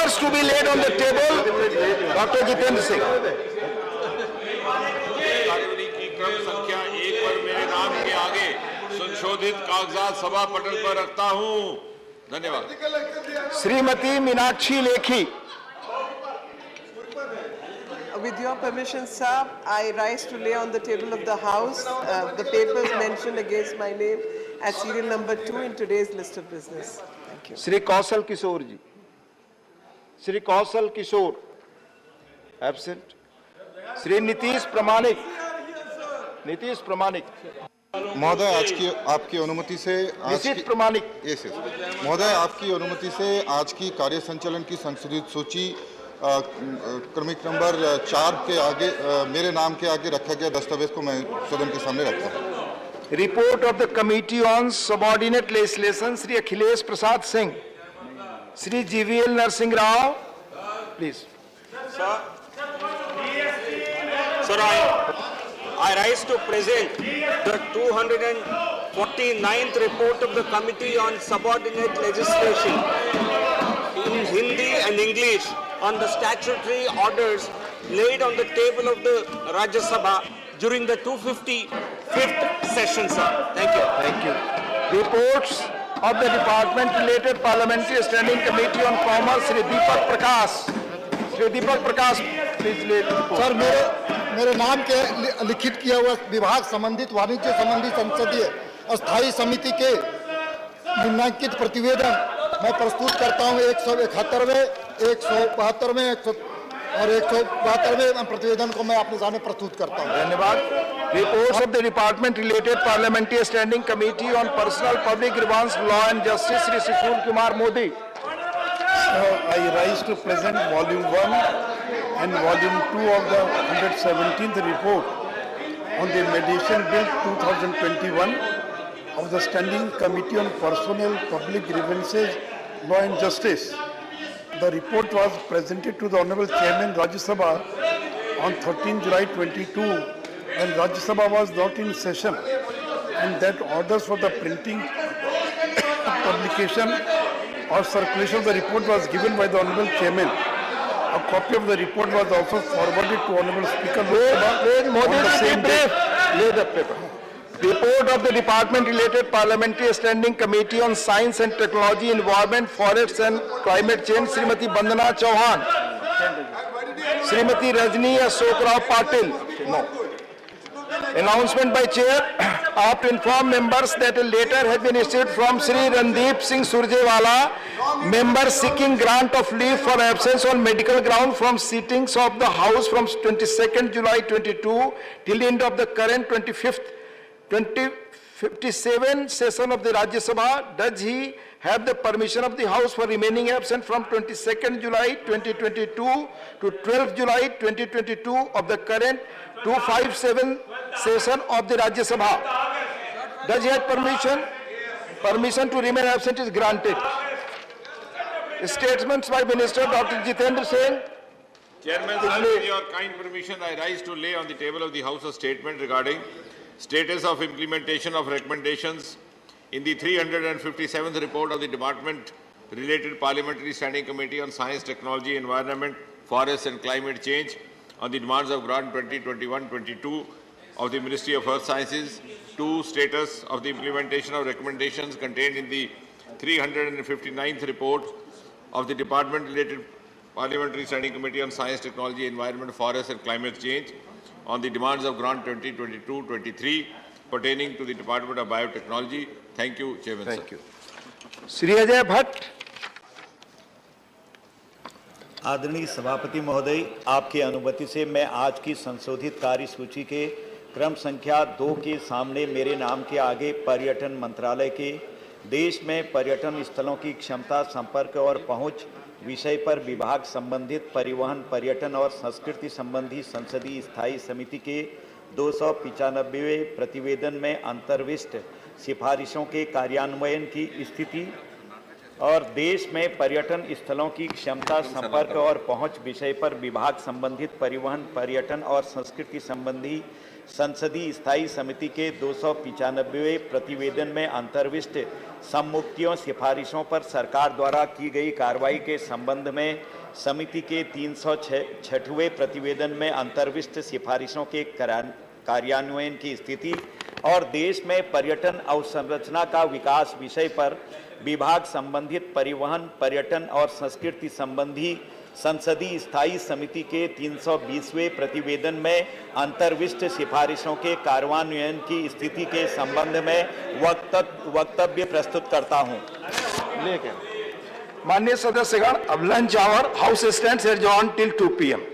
papers to be laid on the table. Dr. Jitendra Singh. कार्यवाही की क्रम संख्या 1 पर मेरे नाम के आगे संशोधित कागजात सभा पटल पर रखता हूं। धन्यवाद। Shrimati Meenakshi Lekhi. With your permission, sir, I rise to lay on the table of the House the papers mentioned against my name as serial number 2 in today's list of business. Thank you. Shri Kausal Kishore ji. Shri Kausal Kishore. Absent. Shri Nitish Pramanik. Nitish Pramanik. महोदय, आज की आपकी अनुमति से नितिश प्रमाणिक. Yes महोदय, आपकी अनुमति से आज की कार्य संचालन की संशोधित सूची क्रमिक नंबर 4 के आगे मेरे नाम के आगे रखा गया दस्तावेज को मैं सदन के सामने रखता हूँ। Report of the committee on subordinate legislation Shri Akhilesh Prasad Singh. Shri GVL Narasimha Rao, please. Sir, I rise to present the 249th report of the Committee on Subordinate Legislation in Hindi and English on the statutory orders laid on the table of the Rajya Sabha during the 255th session, sir. Thank you. Thank you. Reports of the Department related Parliamentary Standing Committee on Commerce, Shri Deepak Prakash. Shri Deepak Prakash, please lead the report. Sir, मेरे नाम के लिखित किया हुआ विभाग संबंधित वाणिज्य संबंधी संसदीय अस्थायी समिति के निम्नांकित प्रतिवेदन मैं प्रस्तुत करता हूं। 171वें, 172वें और 172वें प्रतिवेदन को मैं अपने सामने प्रस्तुत करता हूं। धन्यवाद. Reports of the Department related Parliamentary Standing Committee on Personal Public Grievance Law and Justice, Shri Sushil Kumar Modi. I rise to present Volume 1 and Volume 2 of the 117th report on the Mediation Bill 2021 of the Standing Committee on Personal Public Grievances, Law and Justice. The report was presented to the Honorable Chairman Rajya Sabha on 13 July 22 when Rajya Sabha was not in session, and that orders for the printing, publication or circulation of the report was given by the Honorable Chairman. A copy of the report was also forwarded to Honorable Speaker Lok Sabha on the same day. Lay the paper. Report of the Department related Parliamentary Standing Committee on Science and Technology, Environment, Forests and Climate Change, Srimati Bandana Chauhan. Srimati Rajni Ashok Rao Patil. No. Announcement by Chair. I have to inform members that a letter has been issued from Shri Randeep Singh Surjewala, member seeking grant of leave for absence on medical ground from sittings of the House from 22nd July 22 till the end of the current 2057 session of the Rajya Sabha. Does he have the permission of the House for remaining absent from 22nd July 2022 to 12th July 2022 of the current 257 session of the Rajya Sabha? Does he have permission? Permission to remain absent is granted. Statements by Minister Dr. Jitendra Singh. Chairman, with your kind permission, I rise to lay on the table of the House a statement regarding status of implementation of recommendations in the 357th report of the Department related Parliamentary Standing Committee on Science, Technology, Environment, Forests and Climate Change on the demands of Grant 2021-22 of the Ministry of Earth Sciences. 2. Status of the implementation of recommendations contained in the 359th report of the Department related Parliamentary Standing Committee on Science, Technology, Environment, Forests and Climate Change on the demands of Grant 2022-23 pertaining to the Department of Biotechnology. Thank you, Chairman. Thank you. Shri Ajay Bhatt. आदरणीय सभापति महोदय, आपकी अनुमति से मैं आज की संशोधित कार्यसूची के क्रम संख्या 2 के सामने मेरे नाम के आगे पर्यटन मंत्रालय के देश में पर्यटन स्थलों की क्षमता, संपर्क और पहुंच विषय पर विभाग संबंधित परिवहन, पर्यटन और संस्कृति संबंधी संसदीय स्थायी समिति के 295वें प्रतिवेदन में अंतर्विष्ट सिफारिशों के कार्यान्वयन की स्थिति और देश में पर्यटन स्थलों की क्षमता, संपर्क और पहुंच विषय पर विभाग संबंधित परिवहन, पर्यटन और संस्कृति संबंधी संसदीय स्थायी समिति के 295वें प्रतिवेदन में अंतर्विष्ट सम्मुक्तियों सिफारिशों पर सरकार द्वारा की गई कार्रवाई के संबंध में समिति के 306वें प्रतिवेदन में अंतर्विष्ट सिफारिशों के कार्यान्वयन की स्थिति और देश में पर्यटन अवसंरचना का विकास विषय पर विभाग संबंधित परिवहन, पर्यटन और संस्कृति संबंधी संसदीय स्थायी समिति के 320वें प्रतिवेदन में अंतर्विष्ट सिफारिशों के कार्यान्वयन की स्थिति के संबंध में वक्तव्य प्रस्तुत करता हूं। माननीय सदस्यगण, अब lunch hour, house stands adjourn till 2 PM.